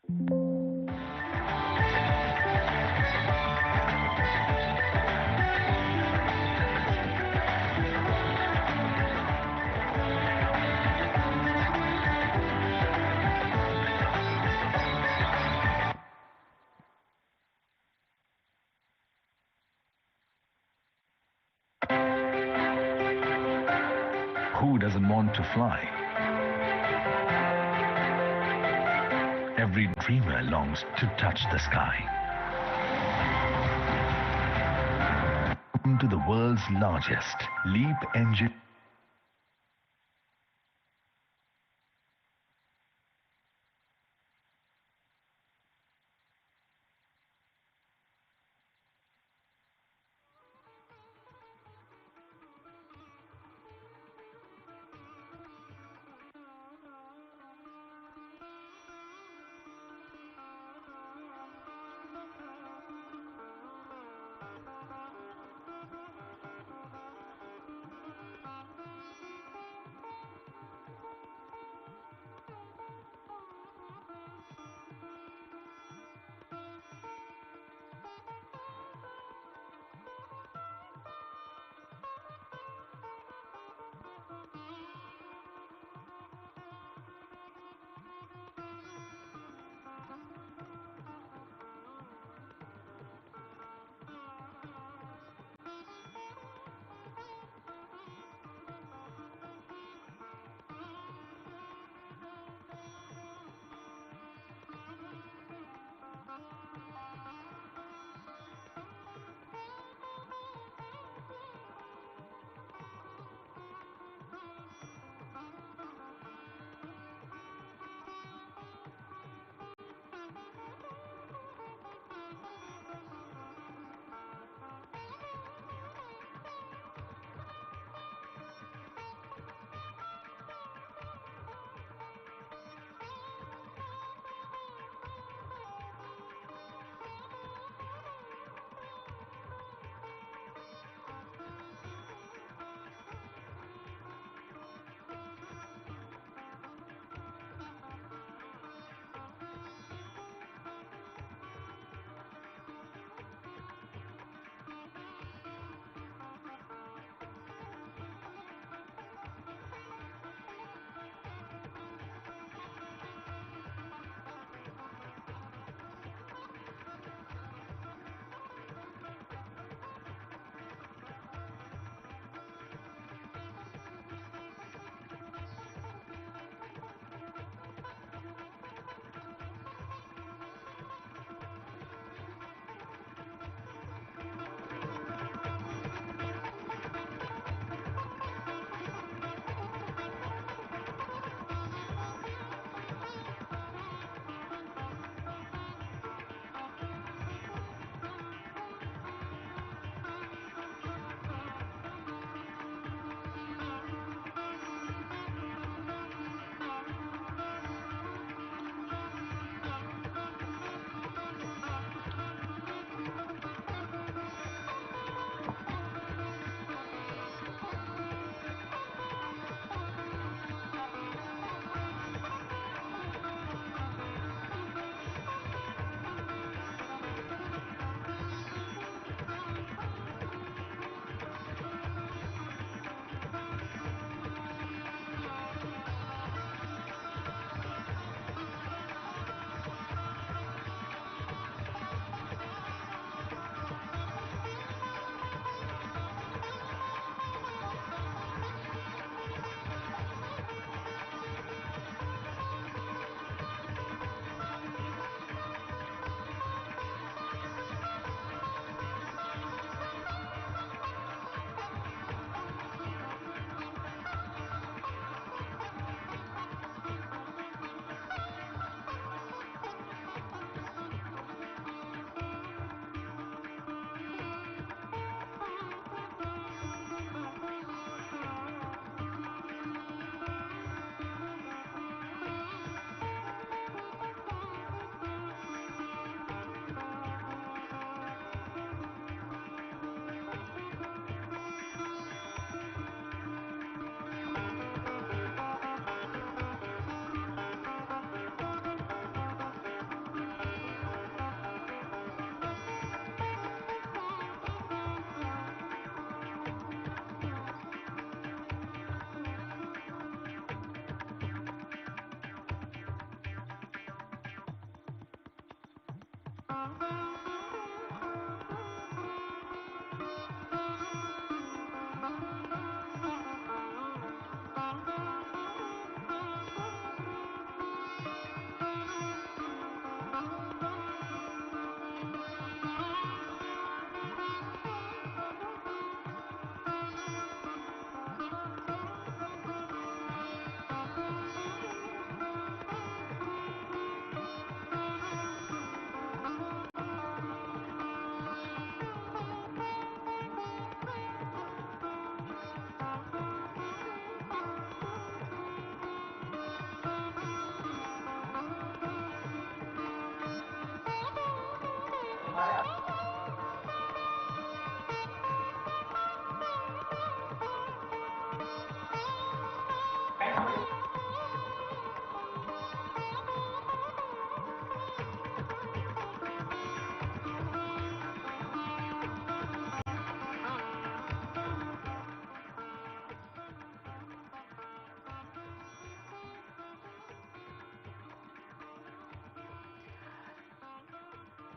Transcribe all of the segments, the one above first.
Who doesn't want to fly? Every dreamer longs to touch the sky. Into the world's largest LEAP engine.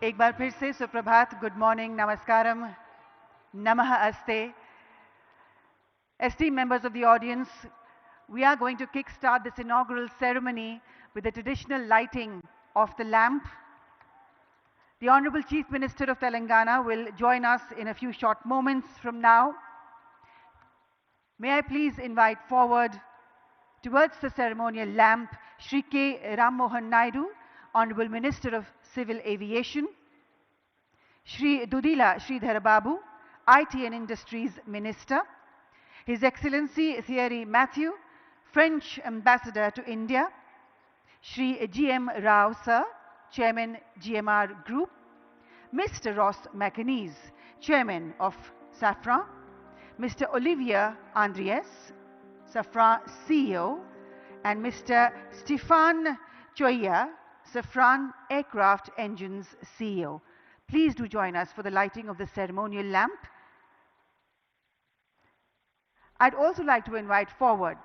एक बार फिर से सुप्रभात, good morning, नमस्कारम, नमः अस्ते. Esteemed members of the audience, we are going to kickstart this inaugural ceremony with the traditional lighting of the lamp. The Honorable Chief Minister of Telangana will join us in a few short moments from now. May I please invite forward towards the ceremonial lamp Shri K. Ram Mohan Naidu, Honorable Minister of Civil Aviation, Shri Dudila Sridhara Babu, IT and Industries Minister, His Excellency C.A.Revanth, French Ambassador to India, Shri G.M. Rao Sir, Chairman GMR Group, Mr. Ross McAnees, Chairman of Safran, Mr. Olivier Andries, Safran CEO, and Mr. Stefan Choya, Safran Aircraft Engines CEO. Please do join us for the lighting of the ceremonial lamp. I'd also like to invite forward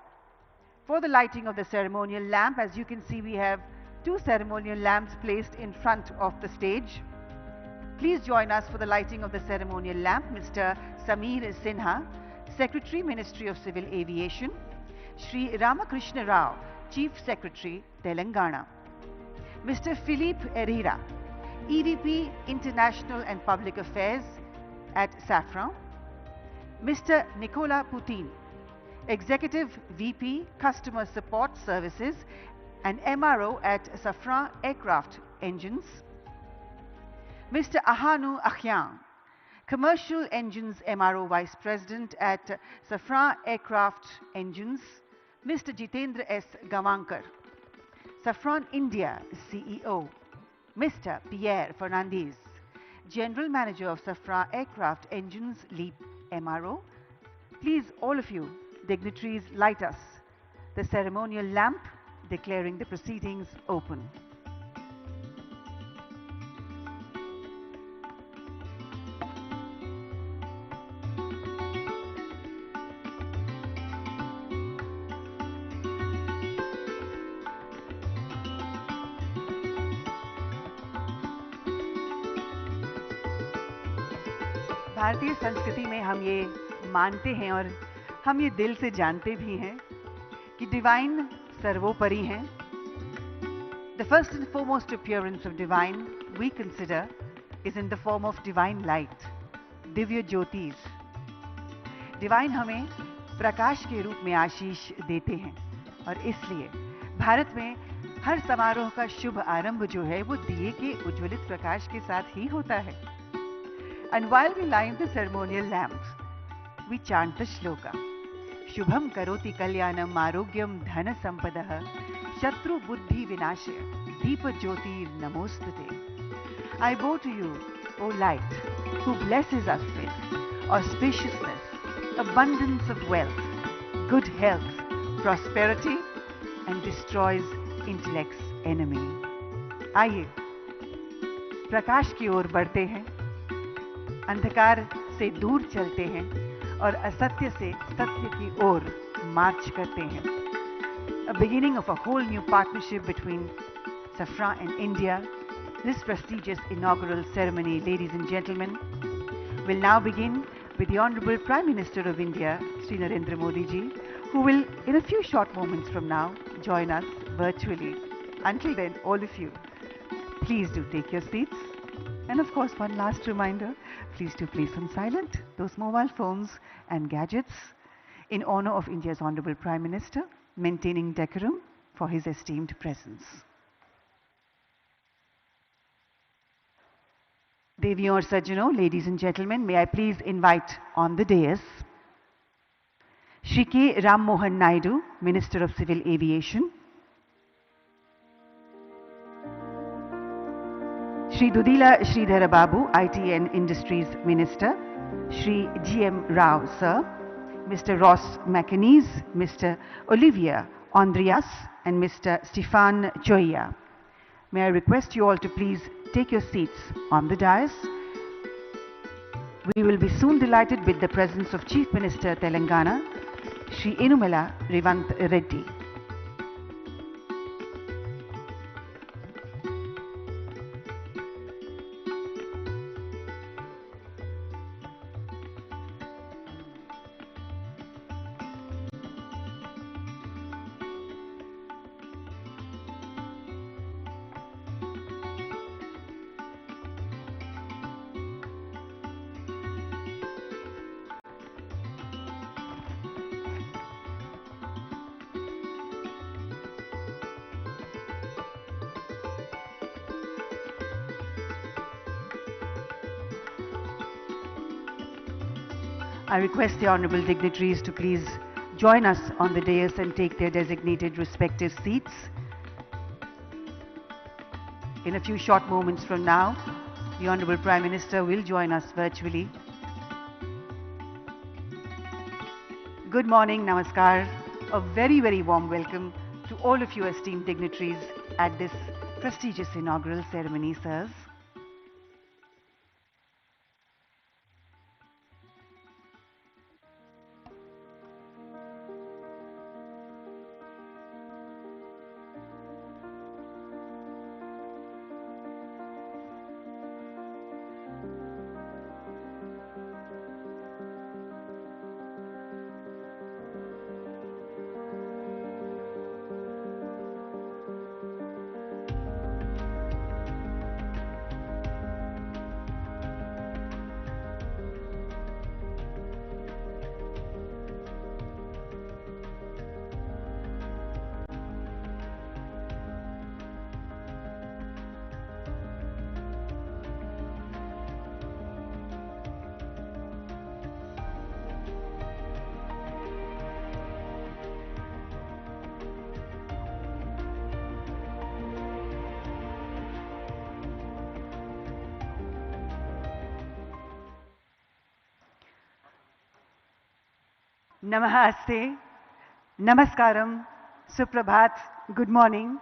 for the lighting of the ceremonial lamp. As you can see, we have two ceremonial lamps placed in front of the stage. Please join us for the lighting of the ceremonial lamp Mr. Sameer Sinha, Secretary, Ministry of Civil Aviation, Sri Ramakrishna Rao, Chief Secretary, Telangana, Mr. Philippe Herrera, EVP International and Public Affairs at Safran, Mr. Nicola Putin, Executive VP Customer Support Services and MRO at Safran Aircraft Engines, Mr. Ahanu Akhyan, Commercial Engines MRO Vice President at Safran Aircraft Engines, Mr. Jitendra S. Gavankar, Safran India CEO, Mr. Pierre Fernandez, General Manager of Safran Aircraft Engines LEAP MRO. Please, all of you, dignitaries, light us the ceremonial lamp declaring the proceedings open. भारतीय संस्कृति में हम ये मानते हैं और हम ये दिल से जानते भी हैं कि डिवाइन सर्वोपरि हैं. The first and foremost appearance of divine we consider is in the form of divine light, Divya ज्योतिष. डिवाइन हमें प्रकाश के रूप में आशीष देते हैं और इसलिए भारत में हर समारोह का शुभ आरंभ जो है वो दिए के उज्ज्वलित प्रकाश के साथ ही होता है. And while we light the ceremonial lamps, we chant the shloka. Shubham karoti kalyanam arogyam dhana sampadah shatru buddhi vinashaya deepa jyotir namostute. I bow to you, O light, who blesses us with auspiciousness, abundance of wealth, good health, prosperity, and destroys intellect's enemy. आइए प्रकाश की ओर बढ़ते हैं, अंधकार से दूर चलते हैं और असत्य से सत्य की ओर मार्च करते हैं. A beginning of a whole new partnership between Safran and India, this prestigious inaugural ceremony, ladies and gentlemen, will now begin with the Honorable Prime Minister of India, Sri.A.Revanth Modi ji, who will, in a few short moments from now, join us virtually. Until then, all of you, please do take your seats. And of course, one last reminder, please do place on silent those mobile phones and gadgets in honor of India's Honorable Prime Minister, maintaining decorum for his esteemed presence. Deviyon aur Sajjanon, ladies and gentlemen, may I please invite on the dais Shri K. Ram Mohan Naidu, Minister of Civil Aviation, Shri Dudila Sridhara Babu, IT and Industries Minister, Shri G.M. Rao, Sir, Mr. Ross McAnees, Mr. Olivia Andreas, and Mr. Stefan Choya. May I request you all to please take your seats on the dais. We will be soon delighted with the presence of Chief Minister Telangana, Shri Inauguration Reddy. I request the honorable dignitaries to please join us on the dais and take their designated respective seats. In a few short moments from now, the Honorable Prime Minister will join us virtually. Good morning, namaskar. A very, very warm welcome to all of you esteemed dignitaries at this prestigious inaugural ceremony, sirs. Namaste, Namaskaram, Suprabhat, Good morning.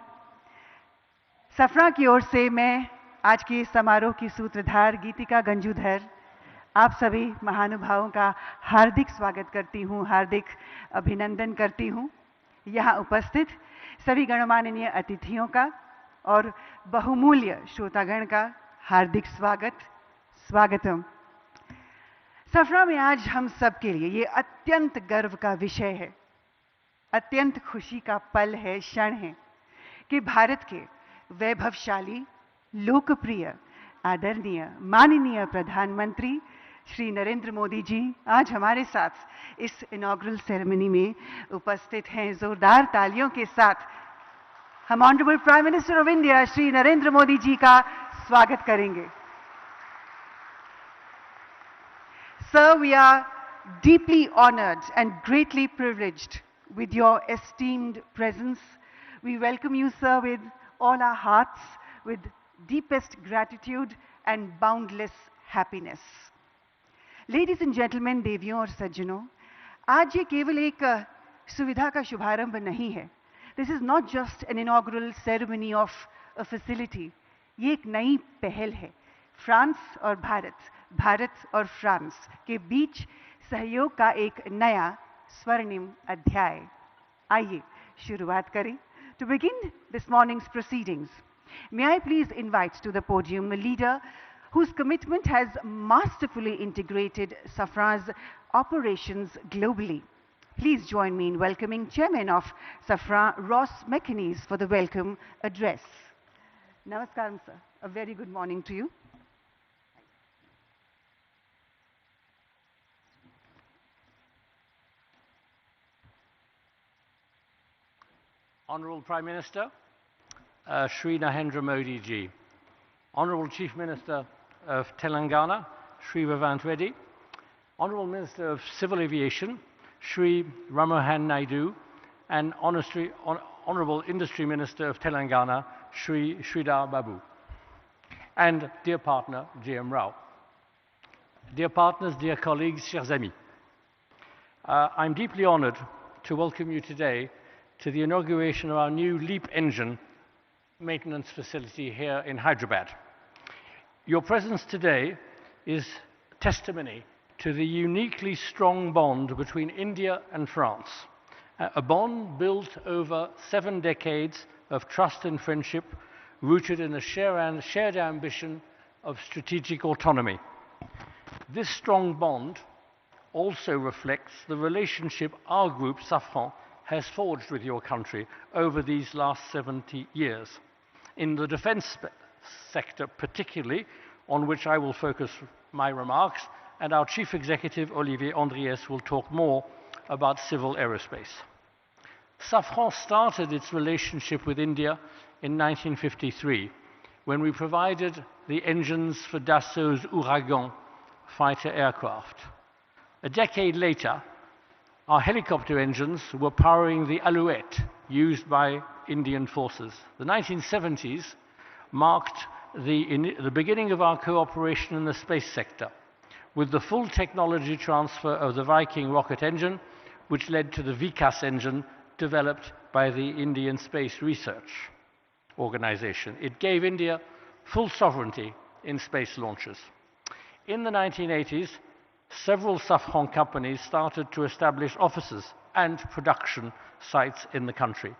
सफरा की ओर से मैं आज के समारोह की सूत्रधार गीतिका गंजूधर आप सभी महानुभावों का हार्दिक स्वागत करती हूँ, हार्दिक अभिनंदन करती हूँ। यहाँ उपस्थित सभी गणमाननीय अतिथियों का और बहुमूल्य श्रोतागण का हार्दिक स्वागतम। सफरा में आज हम सब के लिए ये अत्यंत गर्व का विषय है, अत्यंत खुशी का पल है, क्षण है कि भारत के वैभवशाली, लोकप्रिय, आदरणीय, माननीय प्रधानमंत्री श्री नरेंद्र मोदी जी आज हमारे साथ इस इनॉग्रल सेरेमनी में उपस्थित हैं। जोरदार तालियों के साथ हम honourable prime minister of India Shri Narendra Modi ji का स्वागत करेंगे। Sir, we are deeply honored and greatly privileged with your esteemed presence. We welcome you, sir, with all our hearts, with deepest gratitude and boundless happiness. Ladies and gentlemen, देवियों और सज्जनों, आज ये केवल एक सुविधा का शुभारंभ नहीं है. This is not just an inaugural ceremony of a facility. ये एक नई पहल है. फ्रांस और भारत और फ्रांस के बीच सहयोग का एक नया स्वर्णिम अध्याय. आइए शुरुआत करें. To begin this morning's proceedings, May I please invite to the podium a leader whose commitment has masterfully integrated SAFRA's operations globally. Please join me in welcoming Chairman of SAFRA, Ross McInnes, for the welcome address. Namaskaram, sir. A very good morning to you. Honourable Prime Minister, Shri Narendra Modi ji, Honourable Chief Minister of Telangana, Sri.A.Revanth Reddy, Honourable Minister of Civil Aviation, Shri Ramohan Naidu, and Honourable Industry Minister of Telangana, Shri Sridhar Babu, and dear partner, GM Rao. Dear partners, dear colleagues, chers amis, I'm deeply honoured to welcome you today to the inauguration of our new LEAP engine maintenance facility here in Hyderabad. Your presence today is testimony to the uniquely strong bond between India and France, a bond built over 7 decades of trust and friendship, rooted in a shared ambition of strategic autonomy. This strong bond also reflects the relationship our group, Safran, has forged with your country over these last 70 years. In the defence sector particularly, on which I will focus my remarks, and our Chief Executive, Olivier Andriès, will talk more about civil aerospace. Safran started its relationship with India in 1953, when we provided the engines for Dassault's Ouragan fighter aircraft. A decade later, our helicopter engines were powering the Alouette used by Indian forces. The 1970s marked the beginning of our cooperation in the space sector, with the full technology transfer of the Viking rocket engine, which led to the Vikas engine developed by the Indian Space Research Organization. It gave India full sovereignty in space launches. In the 1980s, several Safran companies started to establish offices and production sites in the country.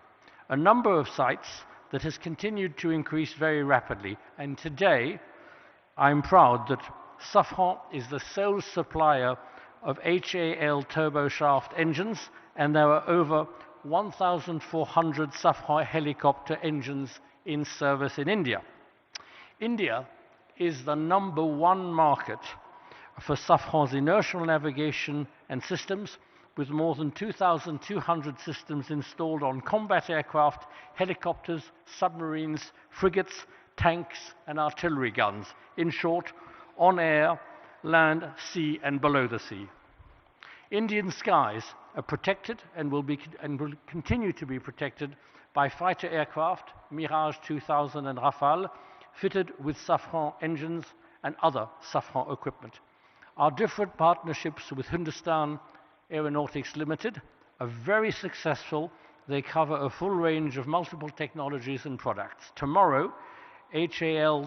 A number of sites that has continued to increase very rapidly, and today I'm proud that Safran is the sole supplier of HAL turboshaft engines, and there are over 1,400 Safran helicopter engines in service in India. India is the #1 market for Safran's inertial navigation and systems, with more than 2,200 systems installed on combat aircraft, helicopters, submarines, frigates, tanks, and artillery guns. In short, on air, land, sea, and below the sea. Indian skies are protected and will continue to be protected by fighter aircraft, Mirage 2000 and Rafale, fitted with Safran engines and other Safran equipment. Our different partnerships with Hindustan Aeronautics Limited are very successful. They cover a full range of multiple technologies and products. Tomorrow, HAL's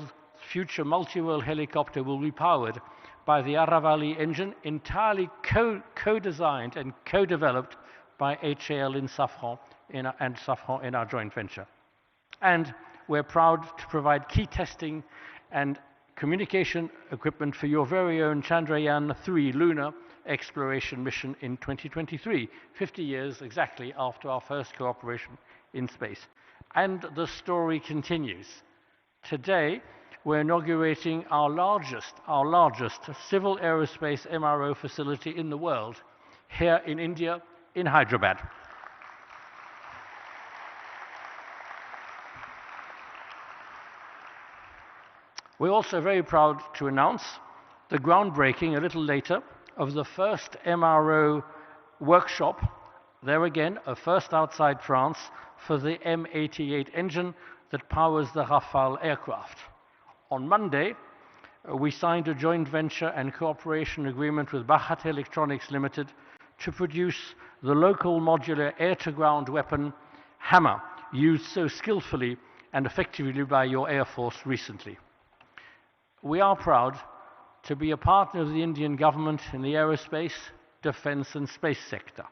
future multi-role helicopter will be powered by the Aravali engine, entirely co-designed and co-developed by HAL and Safran in our joint venture. And we're proud to provide key testing and communication equipment for your very own Chandrayaan-3 lunar exploration mission in 2023, 50 years exactly after our first cooperation in space. And the story continues. Today, we're inaugurating our largest civil aerospace MRO facility in the world, here in India, in Hyderabad. We're also very proud to announce the groundbreaking a little later of the first MRO workshop, there again, a first outside France, for the M88 engine that powers the Rafale aircraft. On Monday, we signed a joint venture and cooperation agreement with Bharat Electronics Limited to produce the local modular air-to-ground weapon Hammer, used so skillfully and effectively by your Air Force recently. We are proud to be a partner of the Indian government in the aerospace, defense and space sector.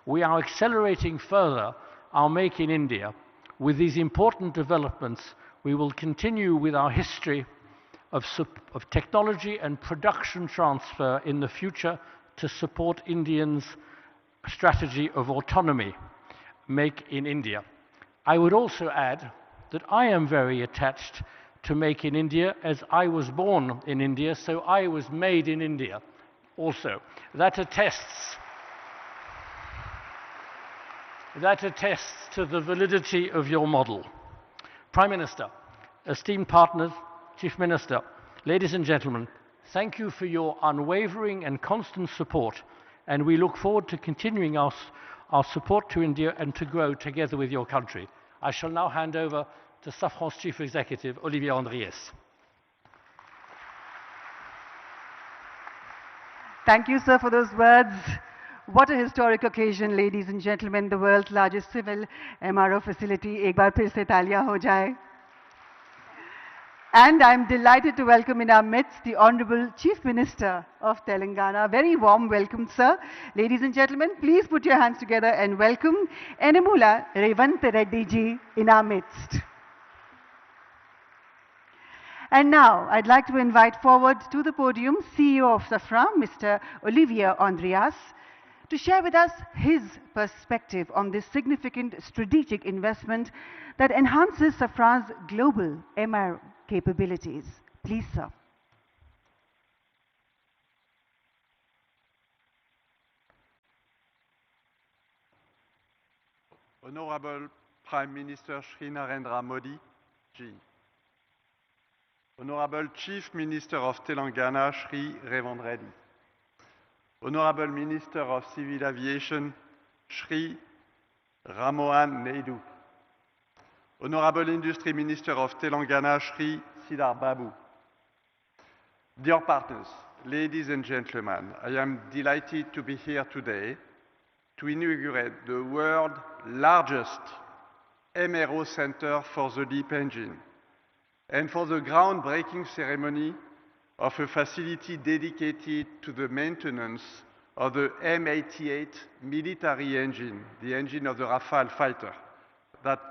We are accelerating further our Make in India with these important developments we will continue with our history of technology and production transfer in the future to support Indians' strategy of autonomy, Make in India. I would also add that I am very attached to Make in India, as I was born in India, so I was made in India also. That attests to the validity of your model. Prime Minister, esteemed partners, Chief Minister, ladies and gentlemen, thank you for your unwavering and constant support, and we look forward to continuing our support to India and to grow together with your country. I shall now hand over to Safran's Chief Executive, Olivier Andriès. Thank you, sir, for those words. What a historic occasion, ladies and gentlemen. The world's largest civil MRO facility. Ek baar phir se taaliyan ho jaye. And I'm delighted to welcome in our midst the Honorable Chief Minister of Telangana. Very warm welcome, sir. Ladies and gentlemen, please put your hands together and welcome Inauguration Reddy ji in our midst. And now, I'd like to invite forward to the podium CEO of Safran, Mr. Olivier Andriès, to share with us his perspective on this significant strategic investment that enhances Safran's global MRO capabilities. Please, sir. Honorable Prime Minister Sri.A.Revanth Modi ji, Honorable Chief Minister of Telangana Sri.A.Revanth Reddy, Honorable Minister of Civil Aviation Sri Rammohan Naidu, Honorable Industry Minister of Telangana Sri Siddhar Babu. Dear partners, ladies and gentlemen, I am delighted to be here today to inaugurate the world's largest MRO center for the LEAP engine and for the groundbreaking ceremony of a facility dedicated to the maintenance of the M88 military engine, the engine of the Rafale fighter. That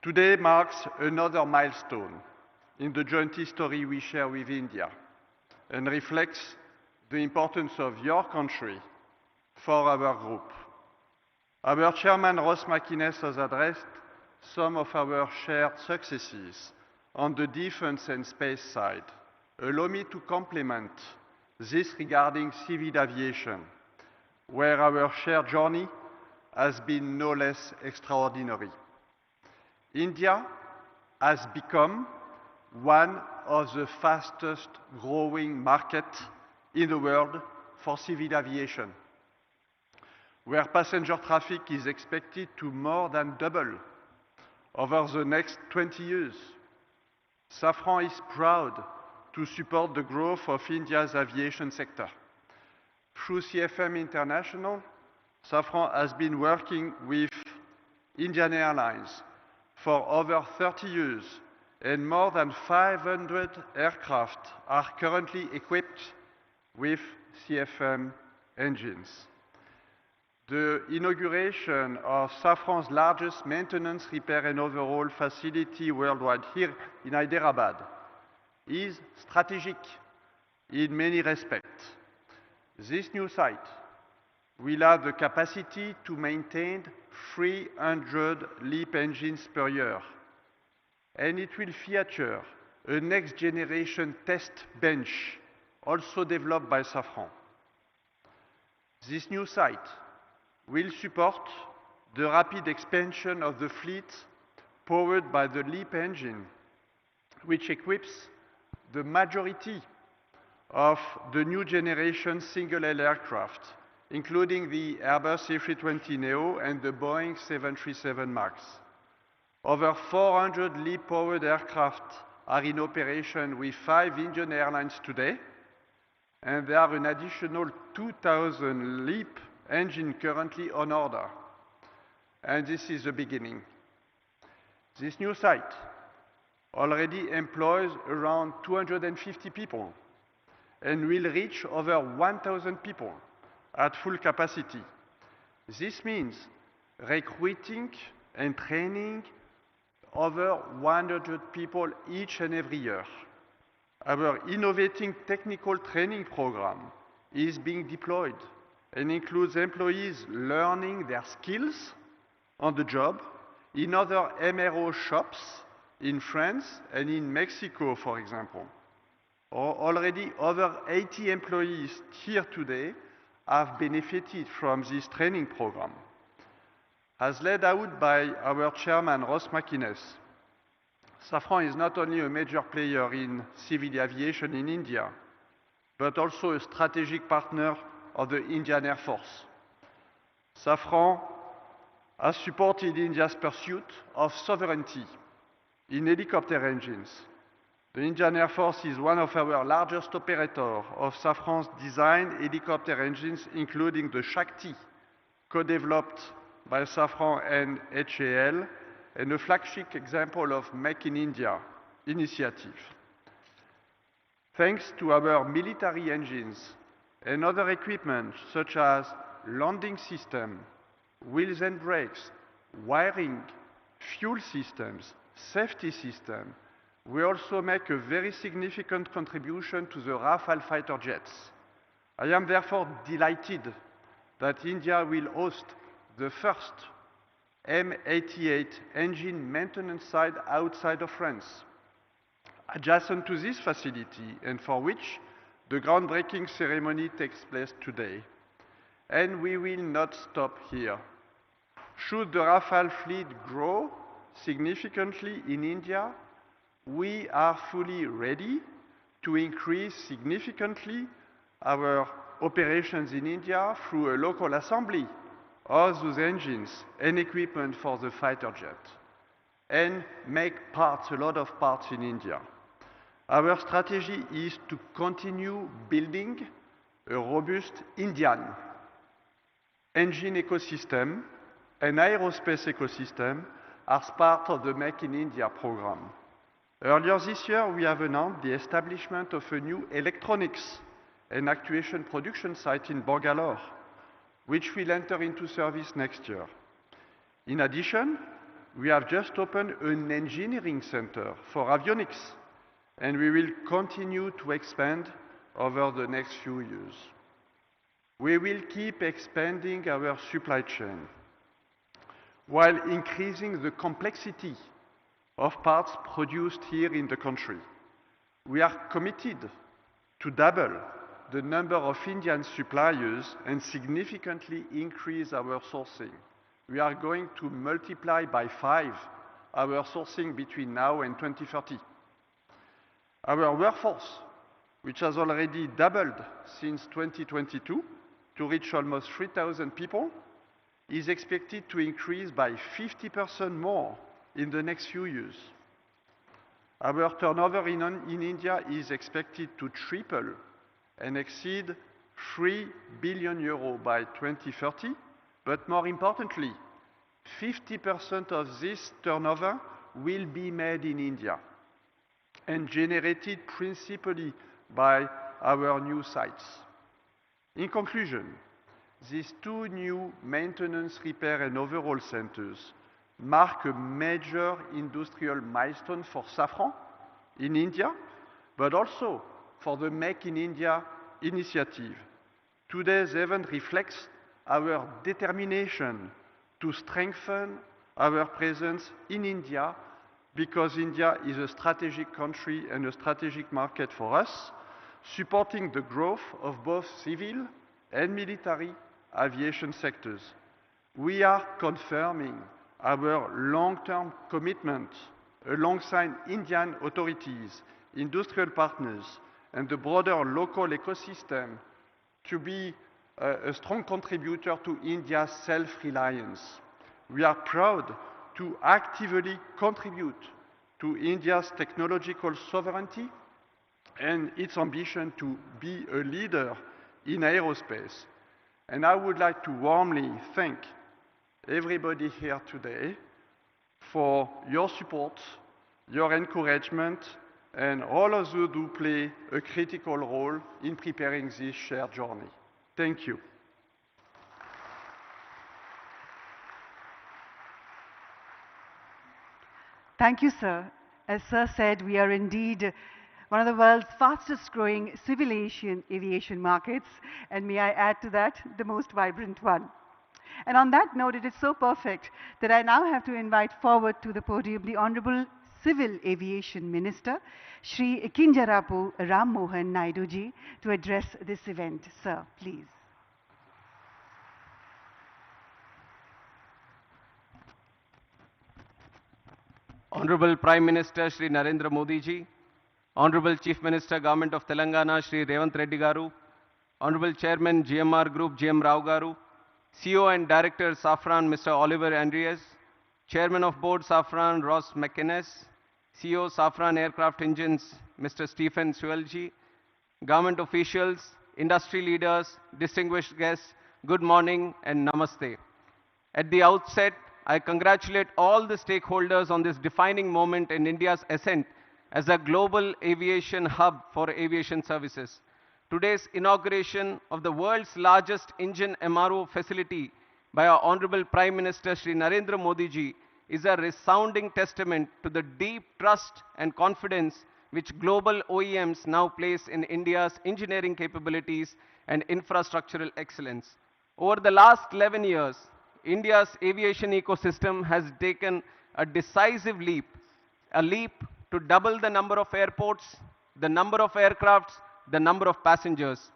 today marks another milestone in the joint history we share with India and reflects the importance of your country for our group. Our chairman, Ross McInnes, has addressed some of our shared successes on the defense and space side. Allow me to complement this regarding civil aviation, where our shared journey has been no less extraordinary. India has become one of the fastest growing markets in the world for civil aviation, where passenger traffic is expected to more than double over the next 20 years. Safran is proud to support the growth of India's aviation sector. Through CFM International, Safran has been working with Indian Airlines for over 30 years, and more than 500 aircraft are currently equipped with CFM engines. The inauguration of Safran's largest maintenance, repair and overhaul facility worldwide here in Hyderabad is strategic in many respects. This new site will have the capacity to maintain 300 LEAP engines per year, and it will feature a next-generation test bench also developed by Safran. This new site will support the rapid expansion of the fleet powered by the LEAP engine, which equips the majority of the new generation single-aisle aircraft, including the Airbus A320neo and the Boeing 737 MAX. Over 400 LEAP-powered aircraft are in operation with 5 Indian airlines today, and there are an additional 2,000 LEAP engines currently on order. And this is the beginning. This new site already employs around 250 people and will reach over 1,000 people at full capacity. This means recruiting and training over 100 people each and every year. Our innovating technical training program is being deployed and includes employees learning their skills on the job in other MRO shops in France and in Mexico, for example. Already over 80 employees here today have benefited from this training program. As laid out by our chairman, Ross McInnes, Safran is not only a major player in civil aviation in India, but also a strategic partner of the Indian Air Force. Safran has supported India's pursuit of sovereignty in helicopter engines. The Indian Air Force is one of our largest operators of Safran's designed helicopter engines, including the Shakti, co-developed by Safran and HAL, and a flagship example of Make in India initiative. Thanks to our military engines and other equipment such as landing system, wheels and brakes, wiring, fuel systems, safety system, we also make a very significant contribution to the Rafale fighter jets. I am therefore delighted that India will host the first M88 engine maintenance site outside of France, adjacent to this facility, and for which the groundbreaking ceremony takes place today. And we will not stop here. Should the Rafale fleet grow significantly in India, we are fully ready to increase significantly our operations in India through a local assembly of those engines and equipment for the fighter jet, and make parts, a lot of parts in India. Our strategy is to continue building a robust Indian engine ecosystem and aerospace ecosystem as part of the Make in India program. Earlier this year, we have announced the establishment of a new electronics and actuation production site in Bangalore, which will enter into service next year. In addition, we have just opened an engineering center for avionics, and we will continue to expand over the next few years. We will keep expanding our supply chain while increasing the complexity of parts produced here in the country. We are committed to double the number of Indian suppliers and significantly increase our sourcing. We are going to multiply by 5 our sourcing between now and 2030. Our workforce, which has already doubled since 2022 to reach almost 3,000 people, is expected to increase by 50% more in the next few years. Our turnover in India is expected to triple and exceed 3 billion euros by 2030, but more importantly, 50% of this turnover will be made in India and generated principally by our new sites. In conclusion, these 2 new maintenance, repair and overhaul centers mark a major industrial milestone for Safran in India, but also for the Make in India initiative. Today's event reflects our determination to strengthen our presence in India, because India is a strategic country and a strategic market for us, supporting the growth of both civil and military aviation sectors. We are confirming our long-term commitment alongside Indian authorities, industrial partners, and the broader local ecosystem to be a strong contributor to India's self-reliance. We are proud to actively contribute to India's technological sovereignty and its ambition to be a leader in aerospace. And I would like to warmly thank everybody here today for your support, your encouragement, and all of you who play a critical role in preparing this shared journey. Thank you. Thank you, sir. As sir said, we are indeed one of the world's fastest growing civil aviation markets, and may I add to that, the most vibrant one. And on that note, it is so perfect that I now have to invite forward to the podium the Honorable Civil Aviation Minister, Sri Kinjarapu Ram Mohan Naidu ji, to address this event. Sir, please. Honorable Prime Minister Sri Narendra Modi ji, Honorable Chief Minister Government of Telangana Sri.A.Revanth Reddy garu, Honorable Chairman GMR Group GM Rao garu, CEO and Director Safran Mr. Oliver Andreas, Chairman of Board Safran Ross McInnes, CEO Safran Aircraft Engines Mr. Stephen Suelji, government officials, industry leaders, distinguished guests, good morning and namaste. At the outset, I congratulate all the stakeholders on this defining moment in India's ascent as a global aviation hub for aviation services. Today's inauguration of the world's largest engine MRO facility by our Honorable Prime Minister Sri Narendra Modi ji is a resounding testament to the deep trust and confidence which global OEMs now place in India's engineering capabilities and infrastructural excellence. Over the last 11 years, India's aviation ecosystem has taken a decisive leap, to double the number of airports, the number of aircrafts, the number of passengers.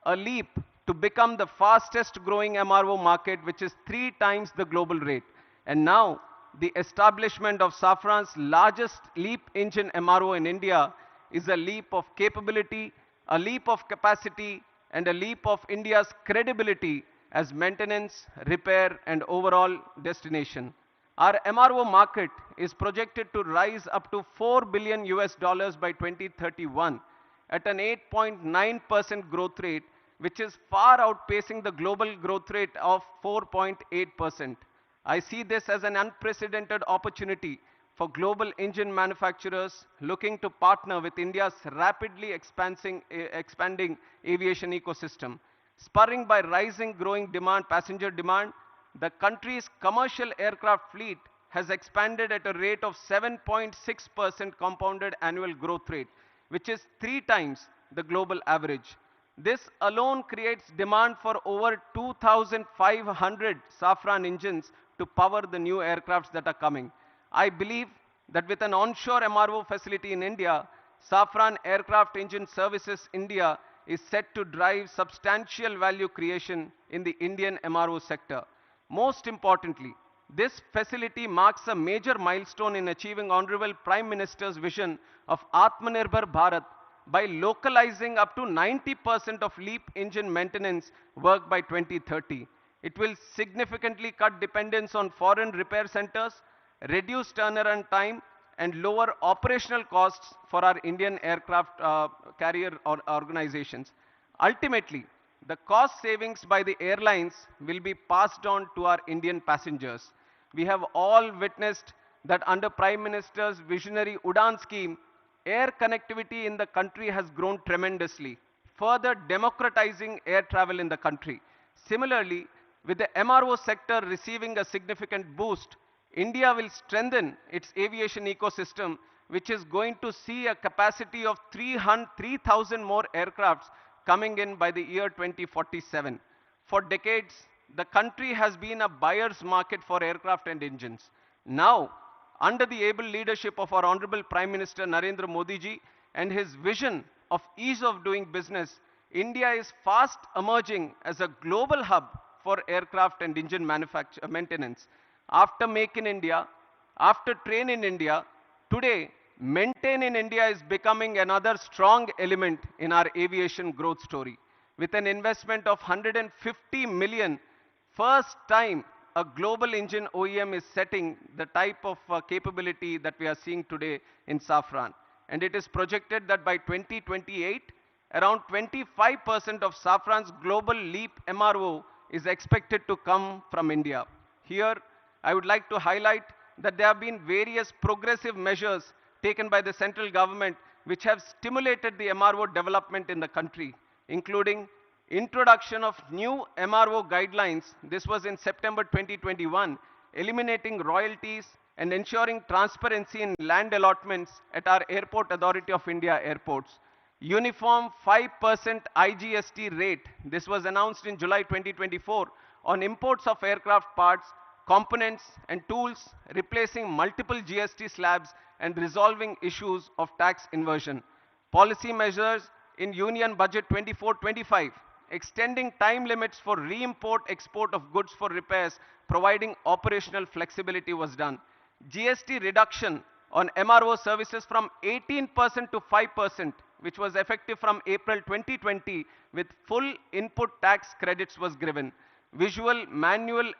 A leap to become the fastest growing MRO market, which is 3 times the global rate. And now, the establishment of Safran's largest LEAP engine MRO in India is a leap of capability, a leap of capacity, and a leap of India's credibility as maintenance, repair, and overall destination. Our MRO market is projected to rise up to $4 billion by 2031 at an 8.9% growth rate, which is far outpacing the global growth rate of 4.8%. I see this as an unprecedented opportunity for global engine manufacturers looking to partner with India's rapidly expanding aviation ecosystem. Spurring by rising growing passenger demand, the country's commercial aircraft fleet has expanded at a rate of 7.6% compounded annual growth rate, which is 3 times the global average. This alone creates demand for over 2,500 Safran engines to power the new aircrafts that are coming. I believe that with an onshore MRO facility in India, Safran Aircraft Engine Services India is set to drive substantial value creation in the Indian MRO sector. Most importantly, this facility marks a major milestone in achieving Honorable Prime Minister's vision of Atmanirbhar Bharat by localizing up to 90% of LEAP engine maintenance work by 2030. It will significantly cut dependence on foreign repair centers, reduce turnaround time, and lower operational costs for our Indian aircraft carrier organizations. Ultimately, the cost savings by the airlines will be passed on to our Indian passengers. We have all witnessed that under Prime Minister's visionary UDAN scheme, air connectivity in the country has grown tremendously, further democratizing air travel in the country. Similarly, with the MRO sector receiving a significant boost, India will strengthen its aviation ecosystem, which is going to see a capacity of 3,000 more aircrafts coming in by the year 2047. For decades, the country has been a buyer's market for aircraft and engines. Now, under the able leadership of our Honorable Prime Minister Narendra Modi ji and his vision of ease of doing business, India is fast emerging as a global hub for aircraft and engine maintenance. After Make in India, after Train in India, today Maintain in India is becoming another strong element in our aviation growth story. With an investment of 150 million, first time a global engine OEM is setting the type of capability that we are seeing today in Safran. And it is projected that by 2028, around 25% of Safran's global LEAP MRO is expected to come from India. Here, I would like to highlight that there have been various progressive measures taken by the central government which have stimulated the MRO development in the country, including introduction of new MRO guidelines. This was in September 2021, eliminating royalties and ensuring transparency in land allotments at our Airport Authority of India airports. Uniform 5% IGST rate, this was announced in July 2024, on imports of aircraft parts, components and tools, replacing multiple GST slabs and resolving issues of tax inversion. Policy measures in Union Budget 24-25, extending time limits for re-import-export of goods for repairs, providing operational flexibility was done. GST reduction on MRO services from 18% to 5%, which was effective from April 2020, with full input tax credits was given. Visa manual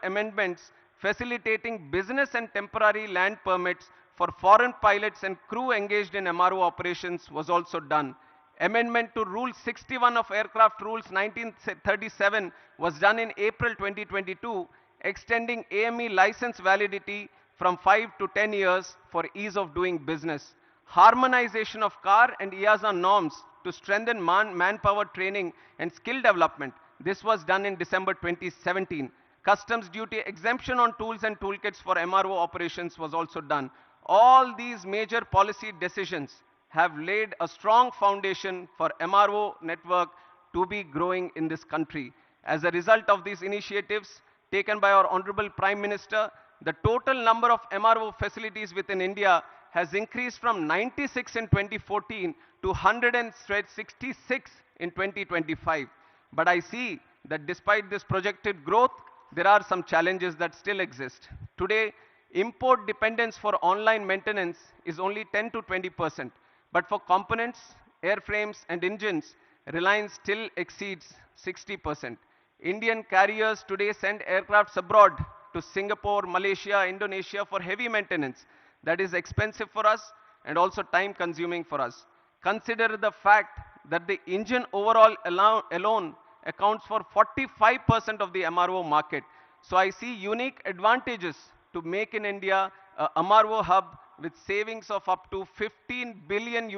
amendments facilitating business and temporary land permits for foreign pilots and crew engaged in MRO operations was also done. Amendment to Rule 61 of Aircraft Rules 1937 was done in April 2022, extending AME license validity from 5 to 10 years for ease of doing business. Harmonization of CAR and EASA norms to strengthen manpower training and skill development. This was done in December 2017. Customs duty exemption on tools and toolkits for MRO operations was also done. All these major policy decisions have laid a strong foundation for MRO network to be growing in this country. As a result of these initiatives taken by our Honorable Prime Minister, the total number of MRO facilities within India has increased from 96 in 2014 to 166 in 2025. But I see that despite this projected growth, there are some challenges that still exist. Today, import dependence for online maintenance is only 10 to 20%. But for components, airframes and engines, reliance still exceeds 60%. Indian carriers today send aircrafts abroad to Singapore, Malaysia, Indonesia for heavy maintenance. That is expensive for us and also time consuming for us. Consider the fact that the engine overall alone accounts for 45% of the MRO market. So I see unique advantages to make in India a MRO hub with savings of up to $15 billion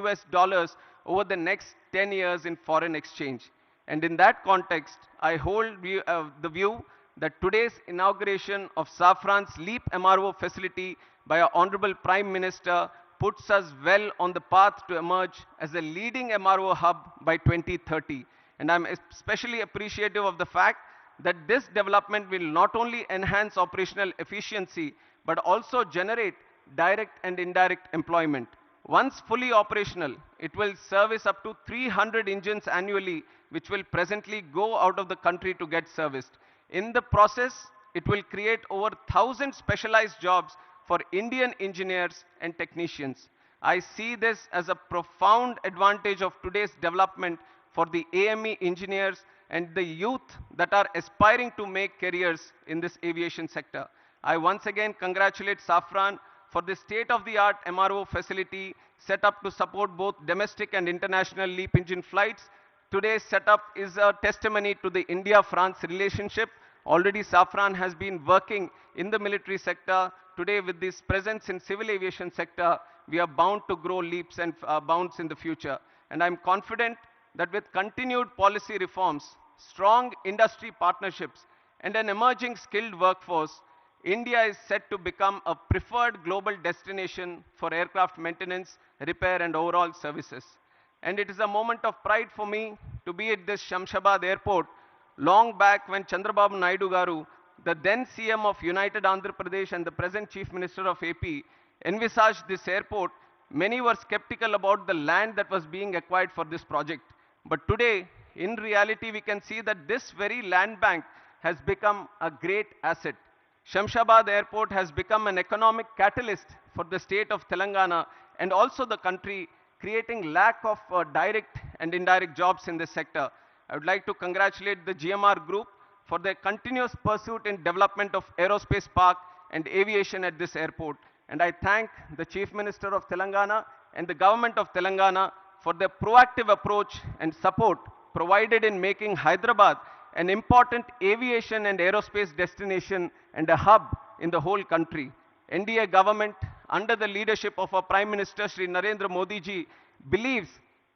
over the next 10 years in foreign exchange. And in that context, I hold the view that today's inauguration of Safran's LEAP MRO facility by our Honorable Prime Minister puts us well on the path to emerge as a leading MRO hub by 2030. And I'm especially appreciative of the fact that this development will not only enhance operational efficiency, but also generate direct and indirect employment. Once fully operational, it will service up to 300 engines annually, which will presently go out of the country to get serviced. In the process, it will create over 1,000 specialized jobs for Indian engineers and technicians. I see this as a profound advantage of today's development for the AME engineers and the youth that are aspiring to make careers in this aviation sector. I once again congratulate Safran for the state-of-the-art MRO facility set up to support both domestic and international LEAP engine flights. Today's setup is a testimony to the India-France relationship. Already Safran has been working in the military sector. Today, with this presence in civil aviation sector, we are bound to grow leaps and bounds in the future. And I'm confident that with continued policy reforms, strong industry partnerships, and an emerging skilled workforce, India is set to become a preferred global destination for aircraft maintenance, repair, and overall services. And it is a moment of pride for me to be at this Shamshabad airport long back when Chandrababu Naidu Garu, the then CM of United Andhra Pradesh and the present Chief Minister of AP, envisaged this airport. Many were skeptical about the land that was being acquired for this project. But today, in reality, we can see that this very land bank has become a great asset. Shamshabad Airport has become an economic catalyst for the state of Telangana and also the country, creating lack of direct and indirect jobs in this sector. I would like to congratulate the GMR Group for their continuous pursuit in development of aerospace park and aviation at this airport. And I thank the Chief Minister of Telangana and the government of Telangana for their proactive approach and support provided in making Hyderabad an important aviation and aerospace destination and a hub in the whole country. NDA government, under the leadership of our Prime Minister Sri Narendra Modi ji, believes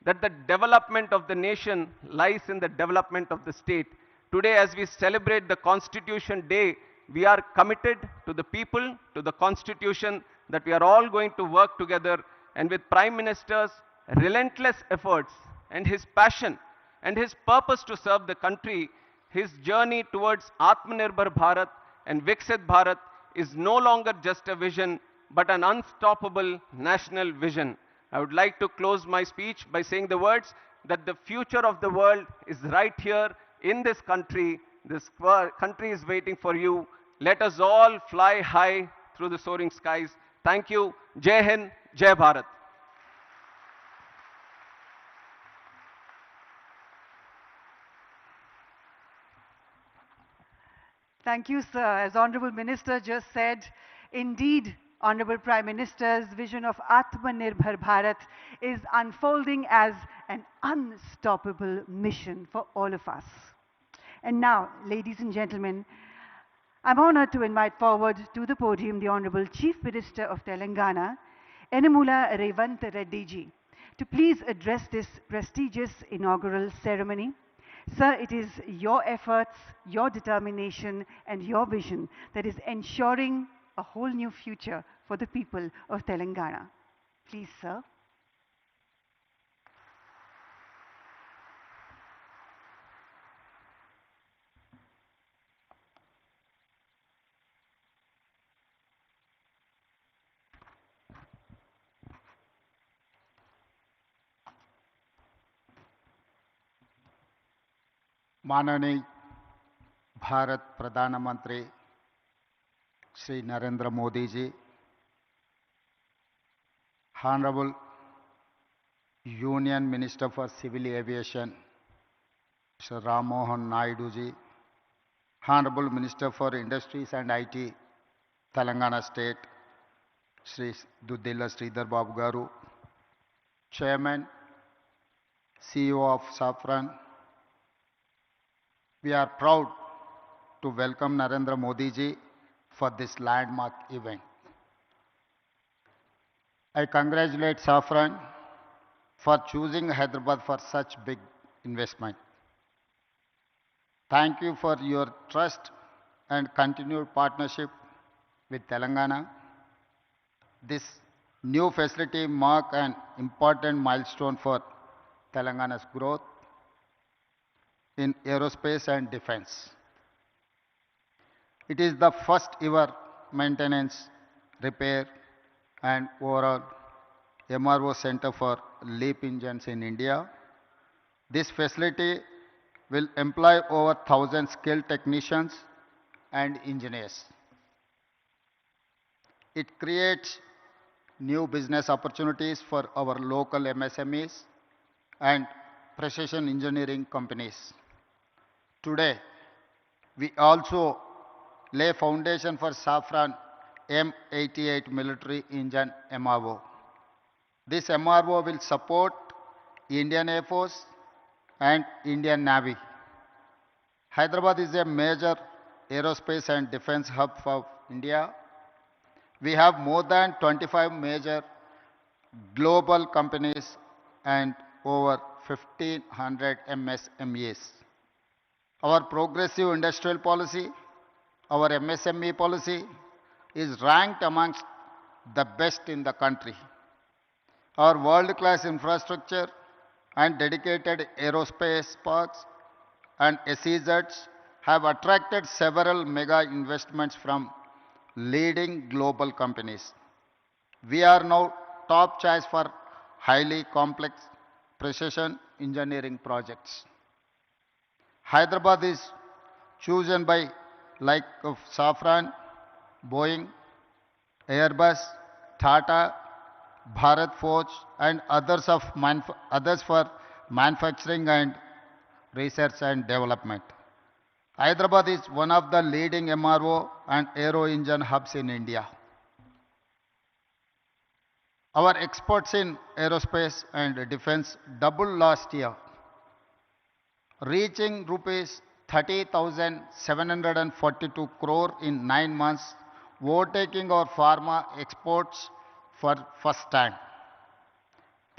that the development of the nation lies in the development of the state. Today, as we celebrate the Constitution Day, we are committed to the people, to the constitution, that we are all going to work together, and with Prime Minister's relentless efforts and his passion and his purpose to serve the country, his journey towards Atmanirbhar Bharat and Viksit Bharat is no longer just a vision, but an unstoppable national vision. I would like to close my speech by saying the words that the future of the world is right here in this country. This country is waiting for you. Let us all fly high through the soaring skies. Thank you. Jai Hind, Jai Bharat. Thank you, sir. As Honorable Minister just said, indeed, Honorable Prime Minister's vision of Atmanirbhar Bharat is unfolding as an unstoppable mission for all of us. And now, ladies and gentlemen, I'm honored to invite forward to the podium the Honorable Chief Minister of Telangana, Revanth Reddy ji, to please address this prestigious inaugural ceremony. Sir, it is your efforts, your determination, and your vision that is ensuring a whole new future for the people of Telangana. Please, sir. माननीय भारत प्रधानमंत्री श्री नरेंद्र मोदी जी, Honorable Union Minister for Civil Aviation Sir Rammohan Naidu ji, Honorable Minister for Industries and IT Telangana State Sri Duddilla Sridhar Babu Garu, Chairman CEO of Safran, we are proud to welcome Narendra Modi ji for this landmark event. I congratulate Safran for choosing Hyderabad for such big investment. Thank you for your trust and continued partnership with Telangana. This new facility marks an important milestone for Telangana's growth in aerospace and defense. It is the first ever maintenance, repair, and overall MRO center for LEAP engines in India. This facility will employ over 1,000 skilled technicians and engineers. It creates new business opportunities for our local MSMEs and precision engineering companies. Today, we also lay foundation for Safran M88 military engine MRO. This MRO will support Indian Air Force and Indian Navy. Hyderabad is a major aerospace and defense hub for India. We have more than 25 major global companies and over 1,500 MSMEs. Our progressive industrial policy, our MSME policy, is ranked amongst the best in the country. Our world-class infrastructure and dedicated aerospace parks and SEZs have attracted several mega investments from leading global companies. We are now top choice for highly complex precision engineering projects. Hyderabad is chosen by like of Safran, Boeing, Airbus, Tata, Bharat Forge, and others for manufacturing and research and development. Hyderabad is one of the leading MRO and aero engine hubs in India. Our exports in aerospace and defense doubled last year, reaching rupees 30,742 crore in 9 months, overtaking our pharma exports for first time.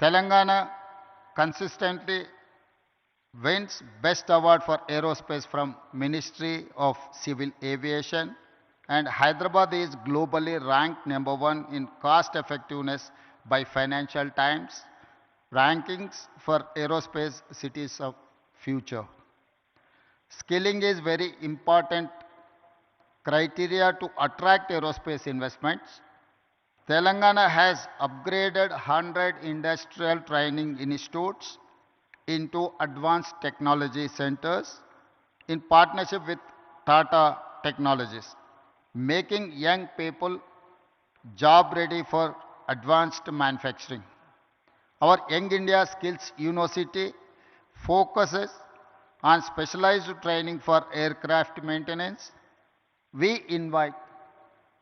Telangana consistently wins Best Award for Aerospace from Ministry of Civil Aviation and Hyderabad is globally ranked number 1 in cost effectiveness by Financial Times rankings for aerospace cities of future. Skilling is very important criteria to attract aerospace investments. Telangana has upgraded 100 industrial training institutes into advanced technology centers in partnership with Tata Technologies, making young people job ready for advanced manufacturing. Our Young India Skills University focuses on specialized training for aircraft maintenance. We invite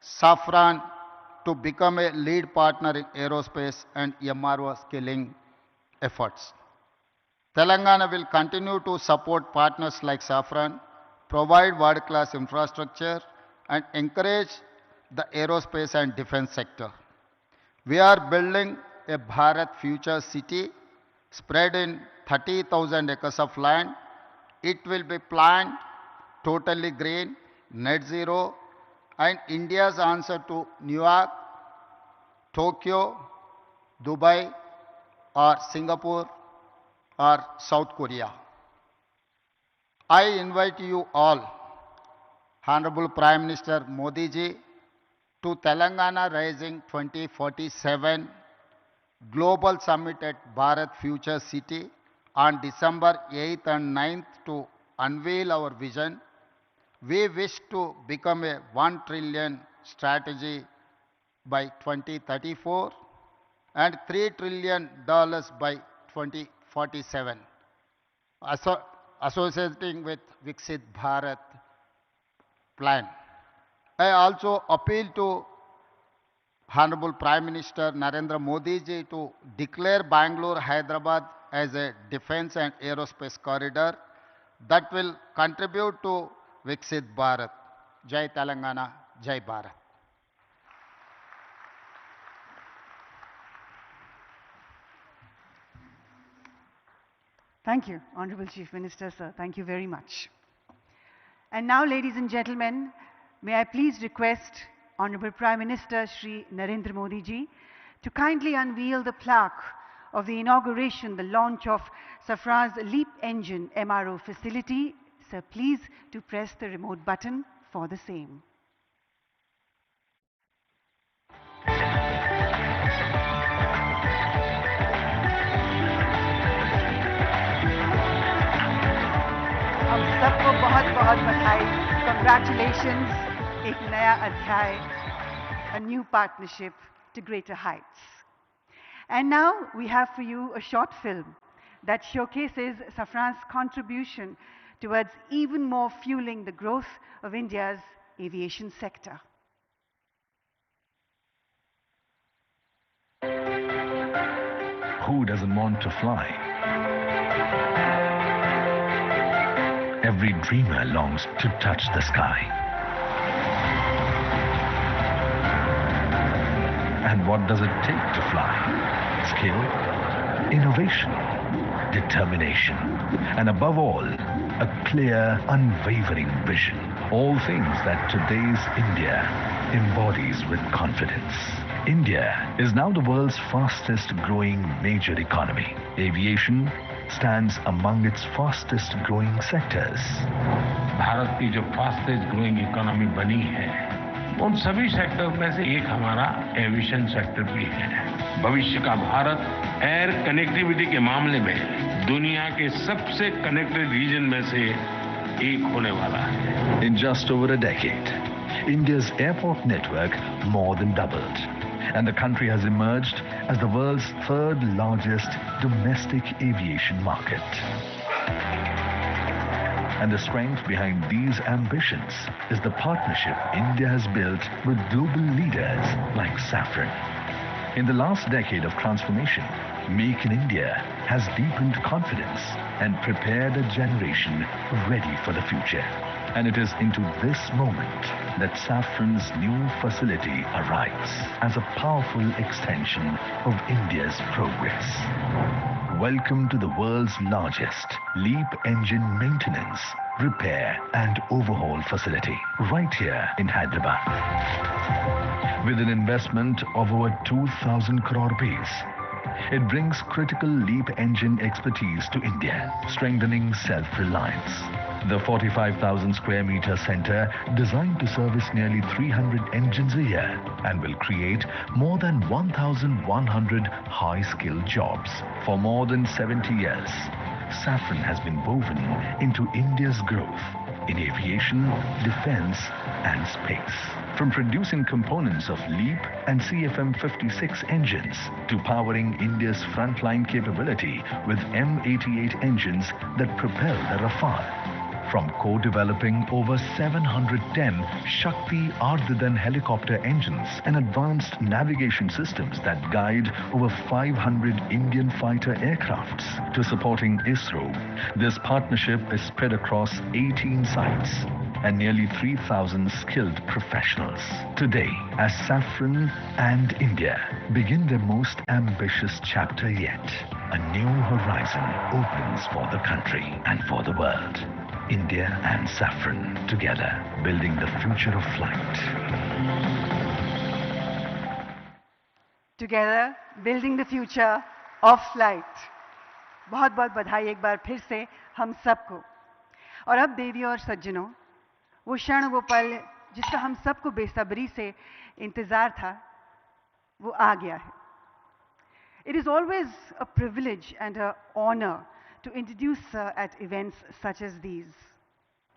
Safran to become a lead partner in aerospace and MRO skilling efforts. Telangana will continue to support partners like Safran, provide world-class infrastructure, and encourage the aerospace and defense sector. We are building a Bharat Future City spread in 30,000 acres of land. It will be planned totally green, net zero, and India's answer to New York, Tokyo, Dubai, or Singapore, or South Korea. I invite you all, Honorable Prime Minister Modi ji, to Telangana Rising 2047 Global Summit at Bharat Future City on December 8th and 9th to unveil our vision. We wish to become a $1 trillion strategy by 2034 and $3 trillion by 2047, associating with Viksit Bharat plan. I also appeal to Honorable Prime Minister Narendra Modi ji to declare Bangalore, Hyderabad as a defense and aerospace corridor that will contribute to Viksit Bharat. Jai Telangana, Jai Bharat. Thank you, Honorable Chief Minister, sir. Thank you very much. And now, ladies and gentlemen, may I please request Honorable Prime Minister Shri Narendra Modi ji to kindly unveil the plaque of the inauguration, the launch of Safran's LEAP engine MRO facility. Sir, please to press the remote button for the same. हम सबको बहुत बहुत बधाई. Congratulations. एक नया अध्याय, a new partnership to greater heights. And now we have for you a short film that showcases Safran's contribution towards even more fueling the growth of India's aviation sector. Who doesn't want to fly? Every dreamer longs to touch the sky. And what does it take to fly? Skill, innovation, determination, and above all, a clear, unwavering vision. All things that today's India embodies with confidence. India is now the world's fastest growing major economy. Aviation stands among its fastest growing sectors. Bharat की जो fastest growing economy बनी है, उन सभी sector में से एक हमारा एविएशन सेक्टर भी है. भविष्य का भारत एयर कनेक्टिविटी के मामले में दुनिया के सबसे कनेक्टेड रीजन में से एक होने वाला है. In just over a decade, India's airport network more than doubled, and the country has emerged as the world's third largest domestic aviation market. And the strength behind these ambitions is the partnership India has built with global leaders like Safran. In the last decade of transformation, Make in India has deepened confidence and prepared a generation ready for the future. And it is into this moment that Safran's new facility arrives as a powerful extension of India's progress. Welcome to the world's largest LEAP engine maintenance repair and overhaul facility right here in Hyderabad. With an investment of over 2,000 crore rupees, it brings critical LEAP engine expertise to India, strengthening self-reliance. The 45,000 square meter center, designed to service nearly 300 engines a year and will create more than 1,100 high-skilled jobs. For more than 70 years, Safran has been woven into India's growth in aviation, defense and space. From producing components of LEAP and CFM56 engines to powering India's frontline capability with M88 engines that propel the Rafale. From co-developing over 710 Shakti Ardhadan helicopter engines and advanced navigation systems that guide over 500 Indian fighter aircrafts to supporting ISRO, this partnership is spread across 18 sites and nearly 3,000 skilled professionals. Today, as Safran and India begin their most ambitious chapter yet, a new horizon opens for the country and for the world. India and Safran together, building the future of flight. Together, building the future of flight. बहुत बहुत बधाई एक बार फिर से हम सबको. और अब देवी और सज्जनों, वो क्षण वो पल जिसका हम सबको बेसब्री से इंतजार था, वो आ गया है. It is always a privilege and an honor to introduce Sir at events such as these.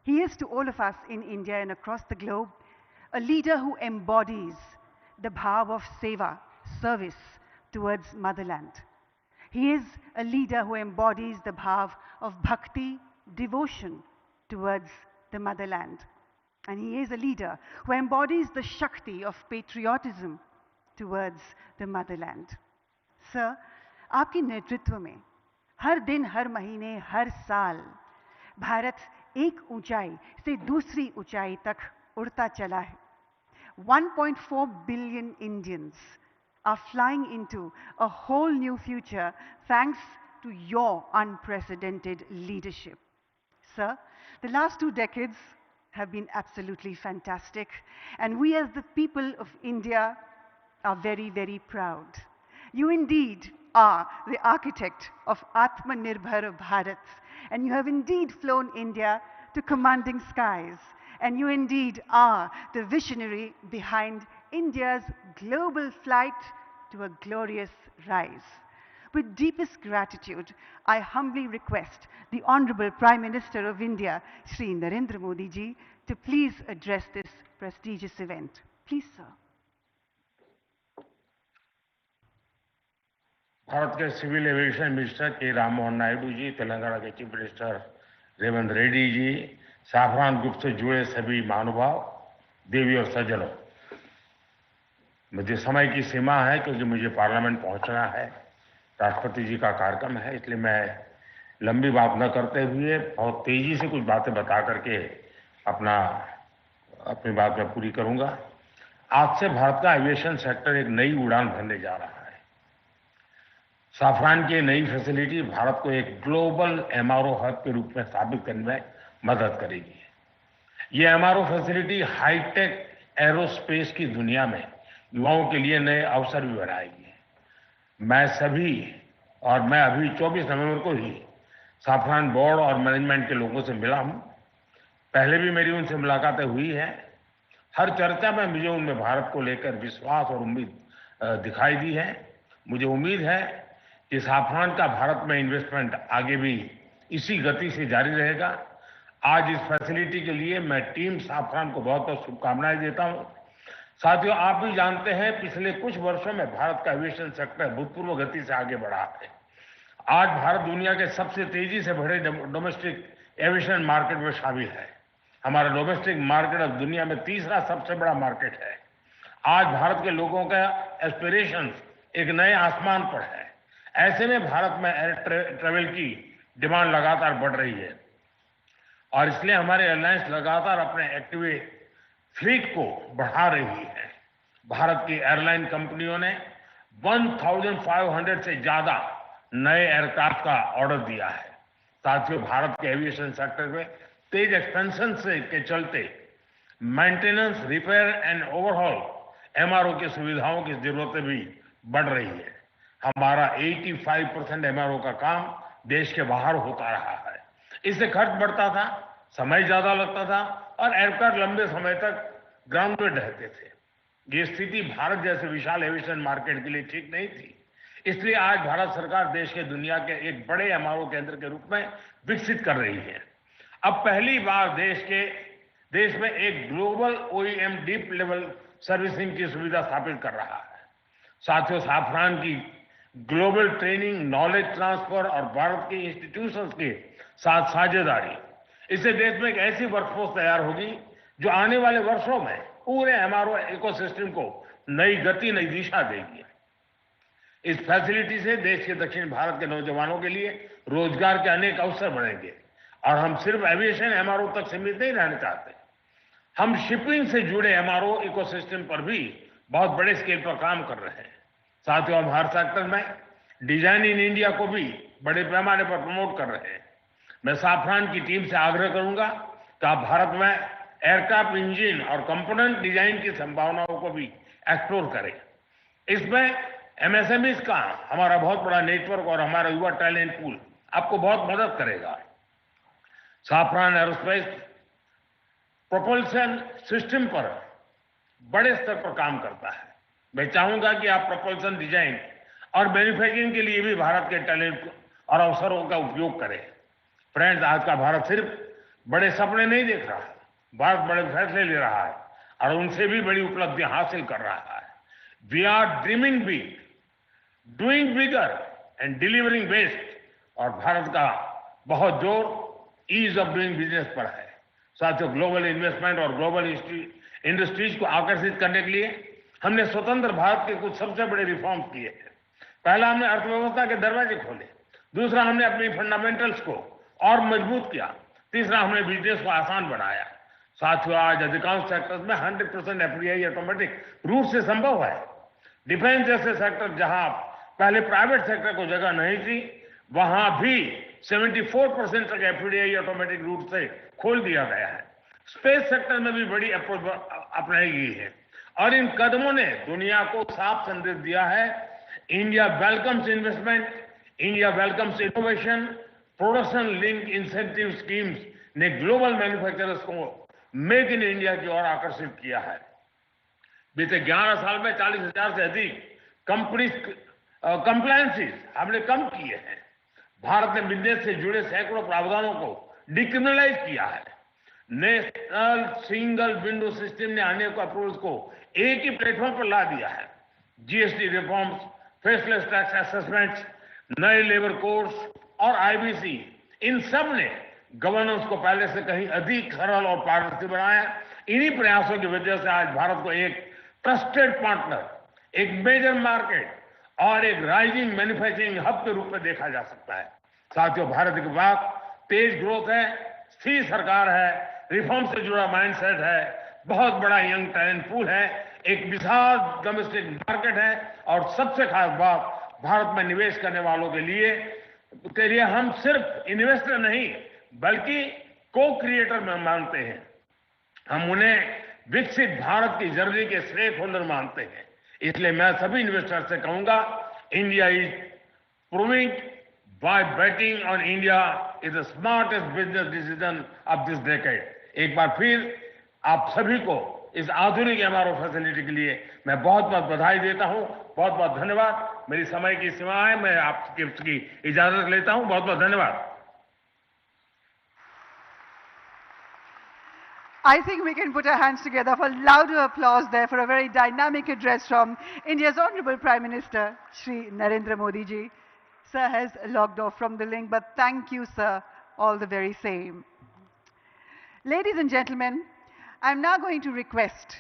He is to all of us in India and across the globe a leader who embodies the bhav of seva, service towards motherland. He is a leader who embodies the bhav of bhakti, devotion towards the motherland. And he is a leader who embodies the shakti of patriotism towards the motherland. Sir, आपके नेतृत्व में हर दिन, हर महीने, हर साल भारत एक ऊंचाई से दूसरी ऊंचाई तक उड़ता चला है. 1.4 billion Indians are flying into a whole new future thanks to your unprecedented leadership. Sir, the last 2 decades have been absolutely fantastic, and we as the people of India are very, very proud. You indeed are the architect of Atmanirbhar Bharat, and you have indeed flown India to commanding skies, and you indeed are the visionary behind India's global flight to a glorious rise. With deepest gratitude, I humbly request the Honorable Prime Minister of India, Sri.A.Revanth Modi ji, to please address this prestigious event. Please, sir. Bharat के civil aviation minister के राम मोहन नायडू जी, तेलंगाना के chief minister Revanth Reddy ji, Safran group से जुड़े सभी महानुभाव, देवी और सज्जनों, मुझे समय की सीमा है क्योंकि मुझे पार्लियामेंट पहुंचना है. राष्ट्रपति जी का कार्यक्रम है, इसलिए मैं लंबी बात न करते हुए बहुत तेजी से कुछ बातें बता करके अपनी बात मैं पूरी करूंगा. आज से भारत का एविएशन सेक्टर एक नई उड़ान भरने जा रहा है. साफरान की नई फैसिलिटी भारत को एक ग्लोबल MRO हब के रूप में स्थापित करने में मदद करेगी. ये MRO फैसिलिटी हाईटेक एरोस्पेस की दुनिया में युवाओं के लिए नए अवसर भी बनाएगी. मैं अभी 24 नवंबर को ही साफरान बोर्ड और मैनेजमेंट के लोगों से मिला हूं. पहले भी मेरी उनसे मुलाकातें हुई हैं. हर चर्चा में मुझे उनमें भारत को लेकर विश्वास और उम्मीद दिखाई दी है. मुझे उम्मीद है कि साफरान का भारत में इन्वेस्टमेंट आगे भी इसी गति से जारी रहेगा. आज इस फैसिलिटी के लिए मैं टीम साफरान को बहुत बहुत शुभकामनाएं देता हूं. साथियों, आप भी जानते हैं पिछले कुछ वर्षों में भारत का एविएशन सेक्टर भूतपूर्व गति से आगे बढ़ा है. आज भारत दुनिया के सबसे तेजी से बढ़े डोमेस्टिक एविएशन मार्केट में शामिल है. हमारा डोमेस्टिक मार्केट अब दुनिया में तीसरा सबसे बड़ा मार्केट है. आज भारत के लोगों का एस्पिरेशंस एक नए आसमान पर है. ऐसे में भारत में एयर ट्रेवल की डिमांड लगातार बढ़ रही है और इसलिए हमारे एयरलाइंस लगातार अपने एक्टिव फ्लीट को बढ़ा रही है. भारत की एयरलाइन कंपनियों ने 1500 से ज्यादा नए एयरक्राफ्ट का ऑर्डर दिया है. साथियों, भारत के एविएशन सेक्टर में तेज एक्सपेंशन से के चलते maintenance, repair and overhaul MRO की सुविधाओं की जरूरतें भी बढ़ रही है। हमारा 85% MRO का काम देश के बाहर होता रहा है। इससे खर्च बढ़ता था, समय ज्यादा लगता था और एयरक्राफ्ट लंबे समय तक ग्राउंड में रहते थे। ये स्थिति भारत जैसे विशाल एविएशन मार्केट के लिए ठीक नहीं थी। इसलिए आज भारत सरकार देश के दुनिया के एक बड़े MRO केंद्र के रूप में विकसित कर रही है। अब पहली बार देश में एक global OEM deep level servicing की सुविधा स्थापित कर रहा है। साथियों, साफरान की ग्लोबल ट्रेनिंग, नॉलेज ट्रांसफर और भारत के इंस्टीट्यूशंस के साथ साझेदारी, इससे देश में एक ऐसी वर्कफोर्स तैयार होगी जो आने वाले वर्षों में पूरे MRO इकोसिस्टम को नई गति, नई दिशा देगी। इस फैसिलिटी से देश के दक्षिण भारत के नौजवानों के लिए रोजगार के अनेक अवसर बढ़ेंगे और हम सिर्फ एविएशन MRO तक सीमित नहीं रहना चाहते। हम शिपिंग से जुड़े MRO इकोसिस्टम पर भी बहुत बड़े स्केल पर काम कर रहे हैं। साथियों, हम हर सेक्टर में डिजाइन इन इंडिया को भी बड़े पैमाने पर प्रमोट कर रहे हैं। मैं साफरान की टीम से आग्रह करूंगा कि आप भारत में एयरक्राफ्ट इंजन और कंपोनेंट डिजाइन की संभावनाओं को भी एक्सप्लोर करें। इसमें MSMEs का हमारा बहुत बड़ा नेटवर्क और हमारा युवा टैलेंट पूल आपको बहुत मदद करेगा। साफरान एरोस्पेस प्रोपल्शन सिस्टम पर बड़े स्तर पर काम करता है। मैं चाहूंगा कि आप प्रोपल्शन डिजाइन और मैन्युफैक्चरिंग के लिए भी भारत के टैलेंट और अवसरों का उपयोग करें। फ्रेंड्स, आज का भारत सिर्फ बड़े सपने नहीं देख रहा है, भारत बड़े फैसले ले रहा है और उनसे भी बड़ी उपलब्धियां हासिल कर रहा है। We are dreaming big, doing bigger and delivering best. और भारत का बहुत जोर ईज ऑफ डूइंग बिजनेस पर है। साथियों, ग्लोबल इन्वेस्टमेंट और ग्लोबल इंडस्ट्रीज को आकर्षित करने के लिए हमने स्वतंत्र भारत के कुछ सबसे बड़े रिफॉर्म्स किए हैं। पहला, हमने अर्थव्यवस्था के दरवाजे खोले। दूसरा, हमने अपनी फंडामेंटल्स को और मजबूत किया। तीसरा, हमने बिजनेस को आसान बनाया। साथियों, आज अधिकांश सेक्टर्स में 100% FDI ऑटोमेटिक रूट से संभव है। डिफेंस जैसे सेक्टर जहां पहले प्राइवेट सेक्टर को जगह नहीं थी, वहां भी 74% तक FDI ऑटोमेटिक रूट से खोल दिया गया है। स्पेस सेक्टर में भी बड़ी अप्रोच अपनाई गई है और इन कदमों ने दुनिया को साफ संदेश दिया है, India welcomes investment, India welcomes innovation. Production link incentive schemes ने ग्लोबल मैन्युफैक्चरर्स को मेक इन इंडिया की ओर आकर्षित किया है। बीते 11 साल में 40,000 से अधिक कंप्लायंसेस हमने कम किए हैं। भारत ने बिजनेस से जुड़े सैकड़ों प्रावधानों को डिक्रिमिनलाइज किया है। नेशनल सिंगल विंडो सिस्टम ने अनेक अप्रोच को एक ही प्लेटफॉर्म पर ला दिया है। GST reforms, faceless tax assessments, नए लेबर कोड्स और IBC, इन सब ने गवर्नेंस को पहले से कहीं अधिक सरल और पारदर्शी बनाया। इन्हीं प्रयासों की वजह से आज भारत को एक ट्रस्टेड पार्टनर, एक मेजर मार्केट और एक राइजिंग मैन्युफैक्चरिंग हब के रूप में देखा जा सकता है। साथियों, भारत के पास तेज ग्रोथ है, स्थिर सरकार है, रिफॉर्म से जुड़ा माइंडसेट है, बहुत बड़ा यंग टैलेंट पूल है, एक विशाल डोमेस्टिक मार्केट है और सबसे खास बात, भारत में निवेश करने वालों के लिए हम सिर्फ इन्वेस्टर नहीं बल्कि को क्रिएटर में मानते हैं। हम उन्हें विकसित भारत की जर्नी के स्टेक होल्डर मानते हैं। इसलिए मैं सभी इन्वेस्टर से कहूंगा, India is proving by betting on India is the smartest business decision of this decade. एक बार फिर आप सभी को इस आधुनिक MRO फैसिलिटी के लिए मैं बहुत बहुत बधाई देता हूं। बहुत बहुत धन्यवाद। मेरी समय की सीमा है, मैं आपकी इजाजत लेता हूं। बहुत बहुत धन्यवाद। I think we can put our hands together for louder applause there for a very dynamic address from India's Honorable Prime Minister, Sri.A.Revanth Modi ji. Sir has logged off from the link, but thank you, sir, all the very same. Ladies and gentlemen, I'm now going to request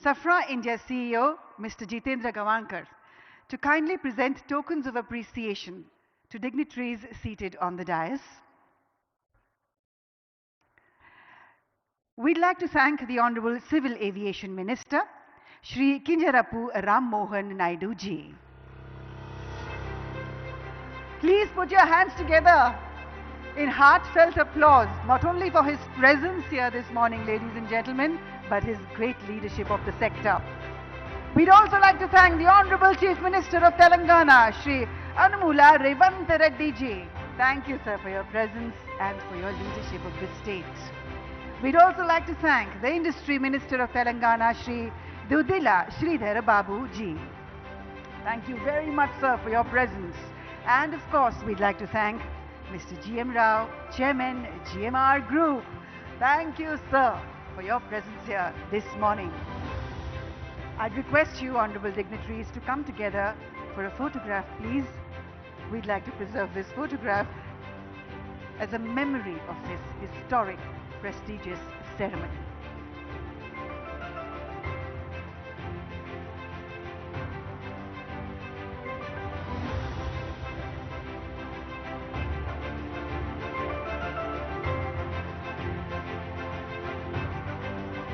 Safra India CEO, Mr. Jitendra Gavankar, to kindly present tokens of appreciation to dignitaries seated on the dais. We'd like to thank the Honorable Civil Aviation Minister, Shri Kinjarapu Ram Mohan Naidu ji. Please put your hands together in heartfelt applause, not only for his presence here this morning, ladies and gentlemen, but his great leadership of the sector. We'd also like to thank the Honorable Chief Minister of Telangana, Sri.A.Revanth Reddy ji. Thank you, sir, for your presence and for your leadership of this state. We'd also like to thank the Industry Minister of Telangana, Sri Dudila Sridhar Babu ji. Thank you very much, sir, for your presence. And of course, we'd like to thank Mr. G.M. Rao, Chairman, GMR Group. Thank you, sir, for your presence here this morning. I'd request you, honorable dignitaries, to come together for a photograph, please. We'd like to preserve this photograph as a memory of this historic, prestigious ceremony.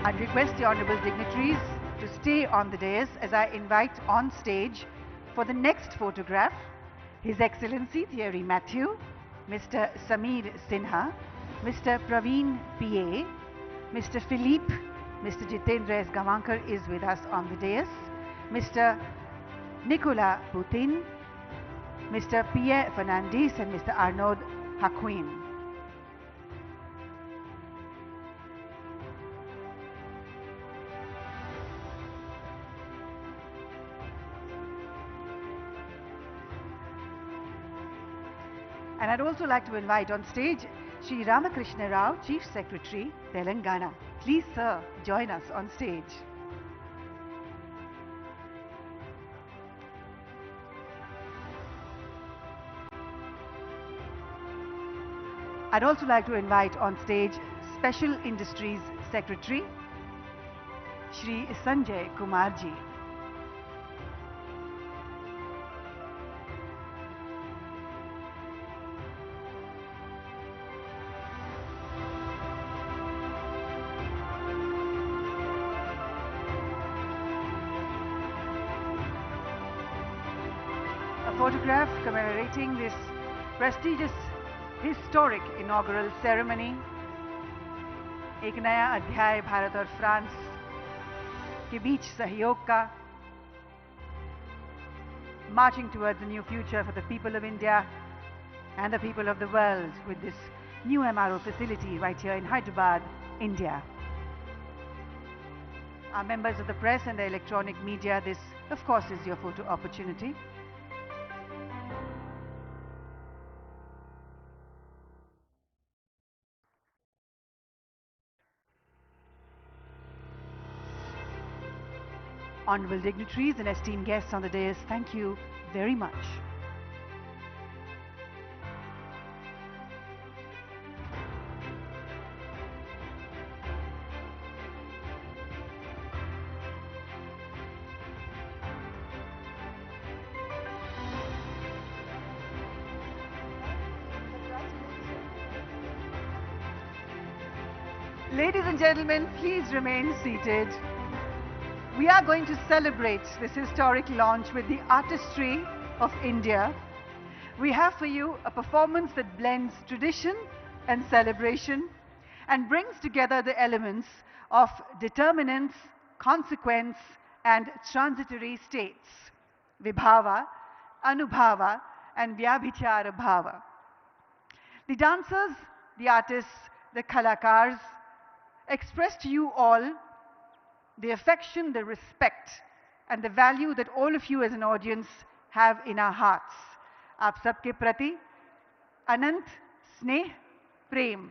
I'd request the honorable dignitaries to stay on the dais as I invite on stage for the next photograph His Excellency Thierry Matthew, Mr. Sameer Sinha, Mr. Praveen P.A., Mr. Philippe, Mr. Jitendra S. Gavankar is with us on the dais, Mr. Nicolas Putin, Mr. Pierre Fernandez and Mr. Arnaud Haquin. And I'd also like to invite on stage Sri Ramakrishna Rao, Chief Secretary, Telangana. Please, sir, join us on stage. I'd also like to invite on stage Special Industries Secretary, Shri Sanjay Kumar ji. A photograph commemorating this prestigious historic inaugural ceremony. एक नया अध्याय भारत और France के बीच सहयोग का, marching towards a new future for the people of India and the people of the world with this new MRO facility right here in Hyderabad, India. Our members of the press and the electronic media, this of course is your photo opportunity. Honorable dignitaries and esteemed guests on the dais, thank you very much. Ladies and gentlemen, please remain seated. We are going to celebrate this historic launch with the artistry of India. We have for you a performance that blends tradition and celebration and brings together the elements of determinants, consequence and transitory states, Vibhava, Anubhava and Vyabhichara Bhava. The dancers, the artists, the kalakars express to you all the affection, the respect and the value that all of you as an audience have in our hearts. आप सबके प्रति अनंत स्नेह, प्रेम,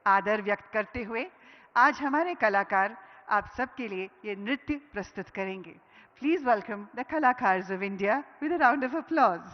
आदर व्यक्त करते हुए आज हमारे कलाकार आप सबके लिए ये नृत्य प्रस्तुत करेंगे. Please welcome the Kalakars of India with a round of applause.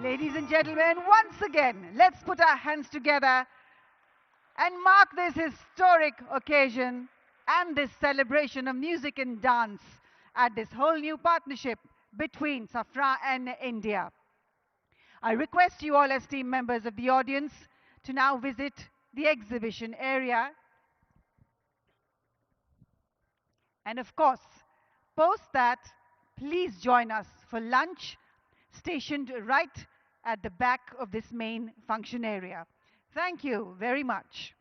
Ladies and gentlemen, once again, let's put our hands together and mark this historic occasion and this celebration of music and dance at this whole new partnership between Safra and India. I request you all, esteemed members of the audience, to now visit the exhibition area. And of course, post that, please join us for lunch, stationed right at the back of this main function area. Thank you very much.